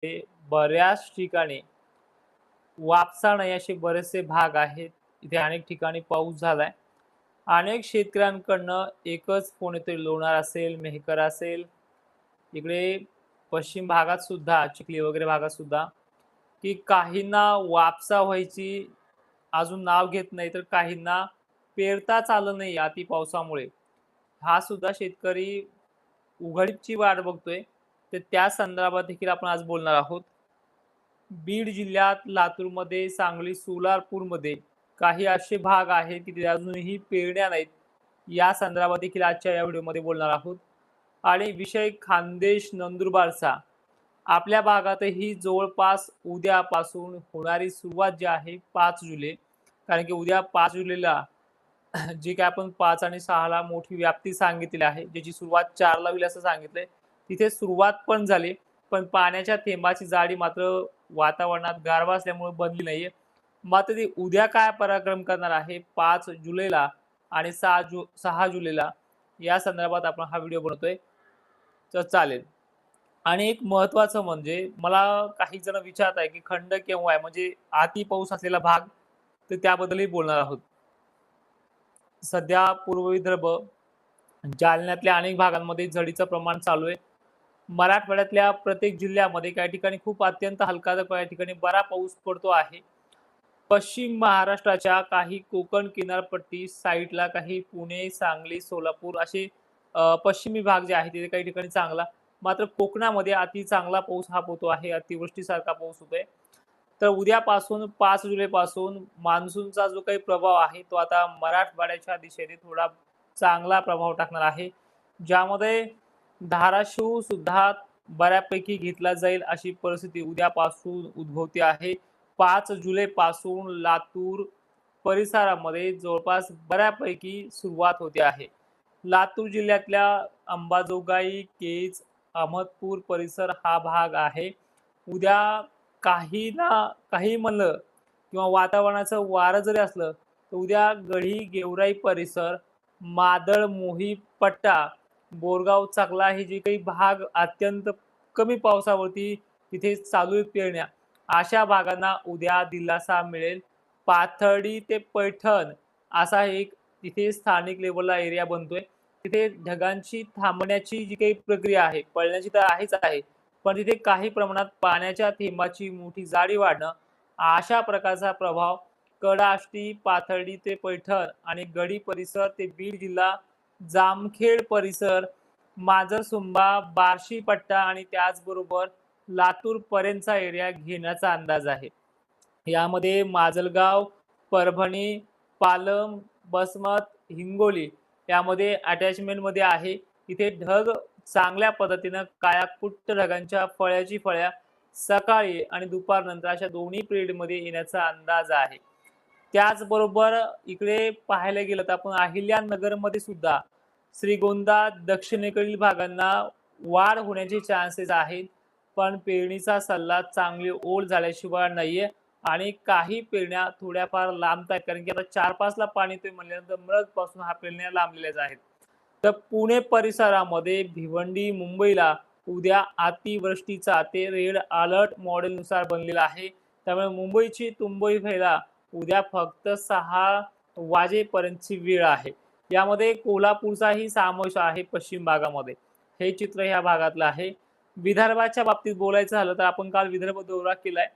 बऱ्याच ठिकाणी वापसा नाही असे बरेचसे भाग आहेत. इथे अनेक ठिकाणी पाऊस झालाय. अनेक शेतकऱ्यांकडनं एकच फोन येतोय लोणार असेल, मेहकर असेल, इकडे पश्चिम भागात सुद्धा चिखली वगैरे भागात सुद्धा, की काहींना वापसा व्हायची अजून नाव घेत नाही, तर काहींना पेरताच आलं नाही अति पावसामुळे. हा सुद्धा शेतकरी उघडीपची वाट बघतोय. तर त्या संदर्भात देखील आपण आज बोलणार आहोत. बीड जिल्ह्यात, लातूरमध्ये, सांगली, सोलापूरमध्ये काही असे भाग आहेत, की तिथे अजूनही पेरण्या नाहीत. या संदर्भात देखील आजच्या या व्हिडिओमध्ये बोलणार आहोत. आणि विषय खान्देश, नंदुरबारचा. आपल्या भागातही जवळपास उद्यापासून होणारी सुरुवात जी आहे 5 जुलै. कारण की उद्या 5 जुलैला जी काही आपण 5 आणि 6 ला मोठी व्याप्ती सांगितलेली आहे, ज्याची सुरुवात 4 ला होईल असं सांगितलंय. तिथे सुरुवात पण झाली, पण पाण्याच्या थेंबाची जाडी मात्र वातावरणात गारवा असल्यामुळे बनली नाहीये. मात्र ती उद्या काय पराक्रम करणार आहे 5 जुलैला आणि 6 जुलैला, या संदर्भात आपण हा व्हिडिओ बनवतोय. तर चालेल. आणि एक महत्त्वाचं म्हणजे मला काही जण विचारत आहे, की खंड केव्हा आहे? म्हणजे अति पाऊस असलेला भाग, तर त्याबद्दलही बोलणार आहोत. सध्या पूर्व विदर्भ, जालन्यातल्या अनेक भागांमध्ये झडीचं प्रमाण चालू आहे. मराठवाड्यातल्या प्रत्येक जिल्ह्यामध्ये काही ठिकाणी खूप अत्यंत हलका तर काही ठिकाणी बरा पाऊस पडतो आहे. पश्चिम महाराष्ट्राच्या काही कोकण किनारपट्टी साईडला काही पुणे, सांगली, सोलापूर असे पश्चिमी भाग जे आहे तिथे काही ठिकाणी चांगला. मात्र कोकणामध्ये अति चांगला पाऊस हा होतो आहे. अतिवृष्टीसारखा पाऊस होतोय. तर उद्यापासून 5 जुलैपासून मान्सूनचा जो काही प्रभाव आहे तो आता मराठवाड्याच्या दिशेने थोडा चांगला प्रभाव टाकणार आहे. ज्यामध्ये धाराशिव सुद्धा बऱ्यापैकी घेतला जाईल अशी परिस्थिती उद्यापासून उद्भवते आहे. 5 जुलैपासून लातूर परिसरामध्ये जवळपास बऱ्यापैकी सुरुवात होते आहे. लातूर जिल्ह्यातल्या अंबाजोगाई, केज, अहमदपूर परिसर हा भाग आहे. उद्या काही ना काही म्हणलं किंवा वातावरणाचं वारं जरी असलं, तर उद्या गढी, गेवराई परिसर, मादळ, मोही पट्टा, बोरगाव, चाकला हे जे काही भाग अत्यंत कमी पावसावरती तिथे चालू आहेत पेरण्या, अशा भागांना उद्या दिलासा मिळेल. पाथर्डी ते पैठण असा एक तिथे स्थानिक लेव्हलला एरिया बनतोय. तिथे ढगांची थांबण्याची जी काही प्रक्रिया आहे, पळण्याची तर आहेच आहे. पण तिथे काही प्रमाणात पाण्याच्या थेंबाची मोठी जाडी वाढणं, अशा प्रकारचा प्रभाव कडाष्टी, पाथर्डी ते पैठण आणि गडी परिसर ते बीड जिल्हा, जामखेड परिसर, माजरसुंबा, बार्शी पट्टा आणि त्याचबरोबर लातूर पर्यंतचा एरिया घेण्याचा अंदाज आहे. यामध्ये माजलगाव, परभणी, पालम, बसमत, हिंगोली यामध्ये अटॅचमेंटमध्ये आहे. इथे ढग चांगल्या पद्धतीनं काळ्याकुट्ट ढगांच्या फळ्याची फळ्या सकाळी आणि दुपारनंतर अशा दोन्ही पिरियडमध्ये येण्याचा अंदाज आहे. त्याचबरोबर इकडे पाहायला गेलं तर आपण अहिल्यानगरमध्ये सुद्धा श्रीगोंदा दक्षिणेकडील भागांना वाढ होण्याचे चान्सेस आहेत. पण पेरणीचा सल्ला चांगली ओल झाल्याशिवाय नाहीये आणि काही पेरण्या थोड्याफार लांबतायत. कारण की आता 4-5 ला पाणी येतोय म्हणल्यानंतर मिरजपासून हा पेरण्या लांबलेल्याच आहेत. तर पुणे परिसरामध्ये भिवंडी, मुंबईला उद्या अतिवृष्टीचा ते रेड अलर्ट मॉडेलनुसार बनलेला आहे. त्यामुळे मुंबईची तुंबई व्हायला उद्या फक्त 6 वाजेपर्यंतची वेळ आहे. यामध्ये कोल्हापूरचाही समावेश आहे पश्चिम भागामध्ये. हे चित्र ह्या भागातलं आहे. विदर्भाच्या बाबतीत बोलायचं झालं तर आपण काल विदर्भ दौरा केलाय.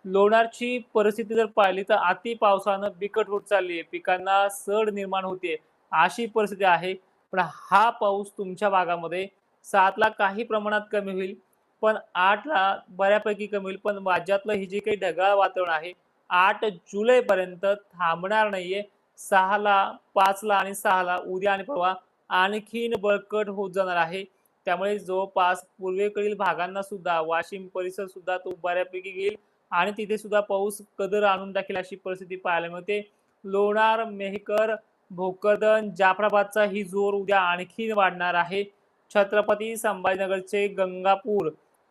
लोणारची परिस्थिती जर पाहिली तर अति पावसानं बिकट होत चालली आहे. पिकांना सड निर्माण होते अशी परिस्थिती आहे. पण हा पाऊस तुमच्या भागामध्ये 7 ला काही प्रमाणात कमी होईल, पण 8 ला बऱ्यापैकी कमी होईल. पण राज्यातलं हे जे काही ढगाळ वातावरण आहे 8 जुलैपर्यंत थांबणार नाहीये. 6 ला, 5 ला आणि 6 ला उद्या आणि परवा आणखीन बळकट होत जाणार आहे. त्यामुळे जवळपास पूर्वेकडील भागांना सुद्धा वाशिम परिसर सुद्धा तो बऱ्यापैकी घेईल आणि तिथे सुद्धा पाऊस कदर आणून टाकेल अशी परिस्थिती पाहायला मिळते. लोणार, मेहकर, भोकरदन, जाफराबादचा ही जोर उद्या आणखीन वाढणार आहे. छत्रपती संभाजीनगरचे गंगापूर,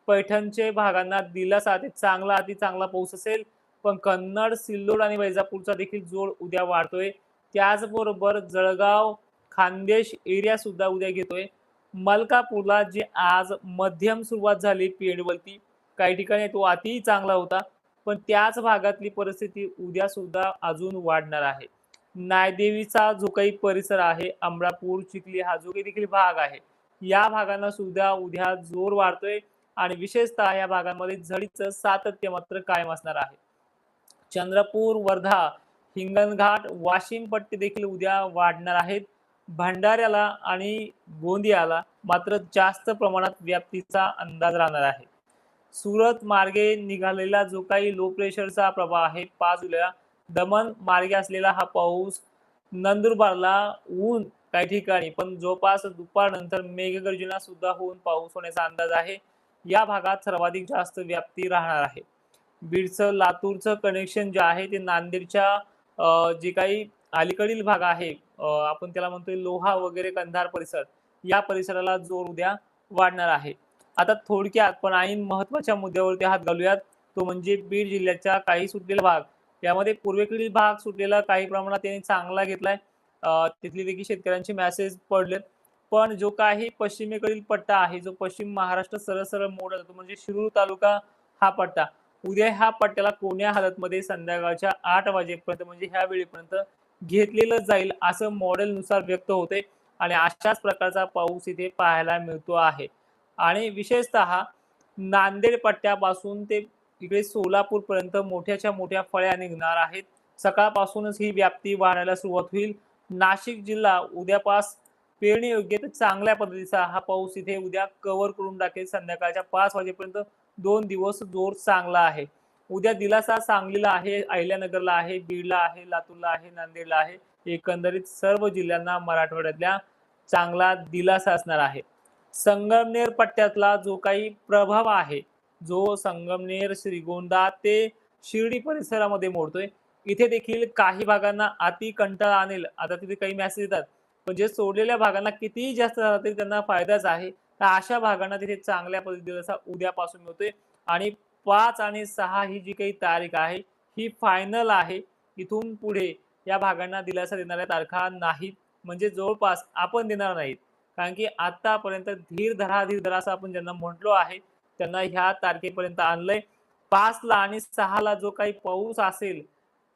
पैठणचे भागांना दिलासा ते चांगला अति चांगला पाऊस असेल. पण कन्नड, सिल्लोड आणि वैजापूरचा देखील जोर उद्या वाढतोय. त्याचबरोबर जळगाव, खान्देश एरिया सुद्धा उद्या घेतोय. मलकापूरला जी आज मध्यम सुरुवात झाली पेडवरती, काही ठिकाणी तो अति चांगला होता. पण त्याच भागातली परिस्थिती उद्या सुद्धा अजून वाढणार आहे. नायदेवीचा जो काही परिसर आहे, अमरापूर, चिखली हा जो काही देखील भाग आहे, या भागांना सुद्धा उद्या जोर वाढतोय आणि विशेषतः या भागांमध्ये झडीचं सातत्य मात्र कायम असणार आहे. चंद्रपूर, वर्धा, हिंगणघाट, वाशिम पट्टे देखील उद्या वाढणार आहेत. भंडाऱ्याला आणि गोंदियाला मात्र जास्त प्रमाणात व्याप्तीचा अंदाज राहणार आहे. सुरत मार्गे निघालेला जो काही लो प्रेशरचा प्रवाह आहे 5 जुलैला दमण मार्गे असलेला हा पाऊस नंदुरबारला ऊन काही ठिकाणी पण जवळपास दुपारनंतर मेघगर्जना सुद्धा होऊन पाऊस होण्याचा अंदाज आहे. या भागात सर्वाधिक जास्त व्याप्ती राहणार आहे. बीडचं लातूरचं कनेक्शन जे आहे ते नांदेडच्या जे काही अलीकडील भाग आहे, आपण त्याला म्हणतोय लोहा वगैरे कंधार परिसर, या परिसराला जोर उद्या वाढणार आहे. आता थोडक्यात पण ऐन महत्त्वाच्या मुद्द्यावरती हात घालूयात, तो म्हणजे बीड जिल्ह्याच्या काही सुटलेला भाग. यामध्ये पूर्वेकडील भाग सुटलेला काही प्रमाणात त्यांनी चांगला घेतलाय. तिथले देखील शेतकऱ्यांचे मेसेज पडलेत. पण जो काही पश्चिमेकडील पट्टा आहे, जो पश्चिम महाराष्ट्र सरळ सरळ मोडला जातो म्हणजे शिरूर तालुका हा पट्टा, उद्या ह्या पट्ट्याला कोण्या हालतमध्ये संध्याकाळच्या 8 वाजेपर्यंत म्हणजे ह्या वेळेपर्यंत घेतलेलं जाईल असं मॉडेलनुसार व्यक्त होते आणि अशाच प्रकारचा पाऊस इथे पाहायला मिळतो आहे. आणि विशेषतः नांदेड पट्ट्यापासून ते इकडे सोलापूर पर्यंत मोठ्याच्या मोठ्या फळ्या निघणार आहेत. सकाळपासूनच ही व्याप्ती वाढायला सुरुवात होईल. नाशिक जिल्हा उद्यापास पेरणी योग्य तर चांगल्या पद्धतीचा हा पाऊस इथे उद्या कव्हर करून टाकेल. संध्याकाळच्या 5 वाजेपर्यंत 2 दिवस जोर चांगला आहे. उद्या दिलासा सांगलीला आहे, अहिल्यानगरला आहे, बीडला आहे, लातूरला आहे, नांदेडला आहे. एकंदरीत सर्व जिल्ह्यांना मराठवाड्यातल्या चांगला दिलासा असणार आहे. संगमनेर पट्ट्यातला जो काही प्रभाव आहे, जो संगमनेर, श्रीगोंदा ते शिर्डी परिसरामध्ये मोडतोय, इथे देखील काही भागांना अति कंटाळा आणेल. आता तिथे काही मेसेज येतात, पण जे सोडलेल्या भागांना कितीही जास्त झाला तरी त्यांना फायदाच आहे. तर अशा भागांना तिथे चांगल्या पद्धतीचा उद्यापासून मिळतोय आणि 5 आणि 6 ही जी काही तारीख आहे, ही फायनल आहे. इथून पुढे या भागांना दिलासा देणाऱ्या तारखा नाहीत, म्हणजे जवळपास आपण देणार नाहीत. कारण की आतापर्यंत धीर धरा, धीर धरा असं आपण ज्यांना म्हटलो आहे, त्यांना ह्या तारखेपर्यंत आणलंय. 5 ला आणि 6 ला जो काही पाऊस असेल,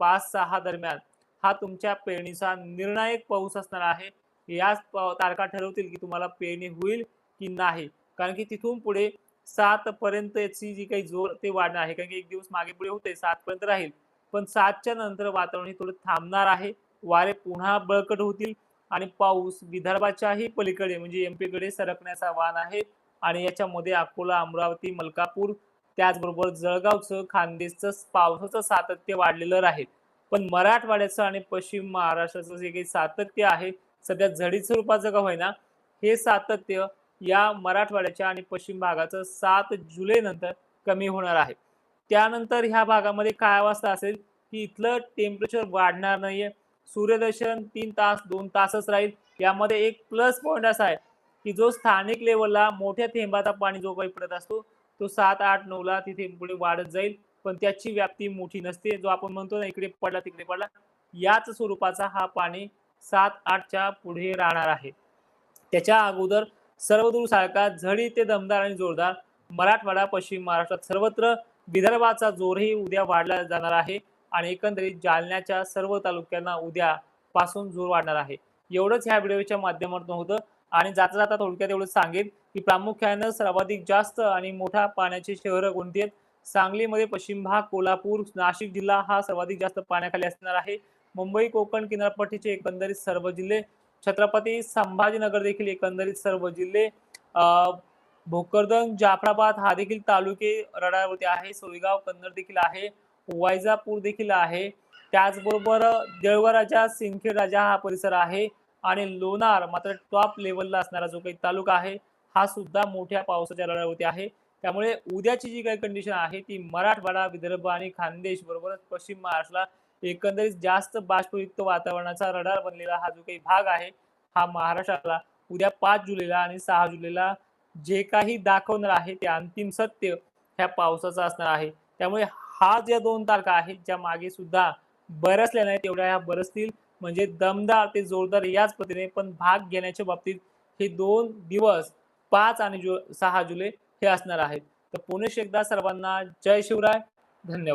5-6 दरम्यान, हा तुमच्या पेरणीचा निर्णायक पाऊस असणार आहे. याच तारखा ठरवतील की तुम्हाला पेरणी होईल की नाही. कारण की तिथून पुढे 7 पर्यंतची जी काही जोर ते वाढणार आहे. कारण की एक दिवस मागे पुढे होते 7 पर्यंत राहील. पण 7च्या नंतर वातावरण हे थोडं थांबणार आहे. वारे पुन्हा बळकट होतील आणि पाऊस विदर्भाच्याही पलीकडे म्हणजे एमपीकडे सरकण्याचा वाण आहे आणि याच्यामध्ये अकोला, अमरावती, मलकापूर त्याचबरोबर जळगावचं, खान्देशचं पावसाचं सातत्य वाढलेलं राहील. पण मराठवाड्याचं आणि पश्चिम महाराष्ट्राचं जे काही सातत्य आहे, सध्या झडी स्वरूपाचं का होईना, हे सातत्य या मराठवाड्याच्या आणि पश्चिम भागाचं 7 जुलै नंतर कमी होणार आहे. त्यानंतर ह्या भागामध्ये काय अवस्था असेल की इथलं टेम्परेचर वाढणार नाहीये. सूर्यदर्शन 3 तास 2 तासच राहील. यामध्ये एक प्लस पॉइंट असा आहे की जो स्थानिक लेवलला मोठ्या थेंबाचा पाणी जो काही पडत असतो, तो 7, 8, 9 ला तिथे पुढे वाढत जाईल. पण त्याची व्याप्ती मोठी नसते. जो आपण म्हणतो ना इकडे पडला तिकडे पडला, याच स्वरूपाचा हा पाणी 7-8च्या पुढे राहणार आहे. त्याच्या अगोदर सर्वदूर सारखा झडी ते दमदार आणि जोरदार मराठवाडा, पश्चिम महाराष्ट्रात सर्वत्र, विदर्भाचा जोरही उद्या वाढला जाणार आहे आणि एकंदरीत जालन्याच्या सर्व तालुक्यांना उद्या पासून जोर वाढणार आहे. एवढंच ह्या व्हिडिओच्या माध्यमातून होतं आणि जाता जाता थोडक्यात एवढंच सांगेन की प्रामुख्यानं सर्वाधिक जास्त आणि मोठा पाण्याची शहरं कोणती आहेत? सांगलीमध्ये पश्चिम भाग, कोल्हापूर, नाशिक जिल्हा हा सर्वाधिक जास्त पाण्याखाली असणार आहे. मुंबई, कोकण किनारपट्टीचे एकंदरीत सर्व जिल्हे, छत्रपती संभाजीनगर देखील एकंदरीत सर्व जिल्हे, भोकरदन, जाफराबाद हा देखील तालुके रडारवरती आहे. सोयगाव, कन्नड देखील आहे. वैजापूर देखील आहे. त्याचबरोबर देवळा राजा, सिंदखेड राजा हा परिसर आहे आणि लोणार मात्र टॉप लेवलला असणारा जो काही तालुका आहे, हा सुद्धा मोठ्या पावसाच्या रडारवरती आहे. त्यामुळे उद्याची जी काही कंडिशन आहे ती मराठवाडा, विदर्भ आणि खानदेश बरोबरच पश्चिम महाराष्ट्राला एकंदरीत जास्त बाष्पयुक्त वातावरणाचा रडार बनलेला हा जो काही भाग आहे, हा महाराष्ट्राला उद्या 5 जुलैला आणि 6 जुलैला जे काही दाखवणार आहे ते अंतिम सत्य ह्या पावसाचं असणार आहे. त्यामुळे हा ज्या 2 तारखा आहेत, ज्या मागे सुद्धा बरसल्या नाहीत तेवढ्या ह्या बरसतील. म्हणजे दमदार ते जोरदार याच पद्धतीने पण भाग घेण्याच्या बाबतीत हे 2 दिवस 5 आणि 6 जुलै हे असणार आहेत. तर पुन्हा एकदा सर्वांना जय शिवराय. धन्यवाद.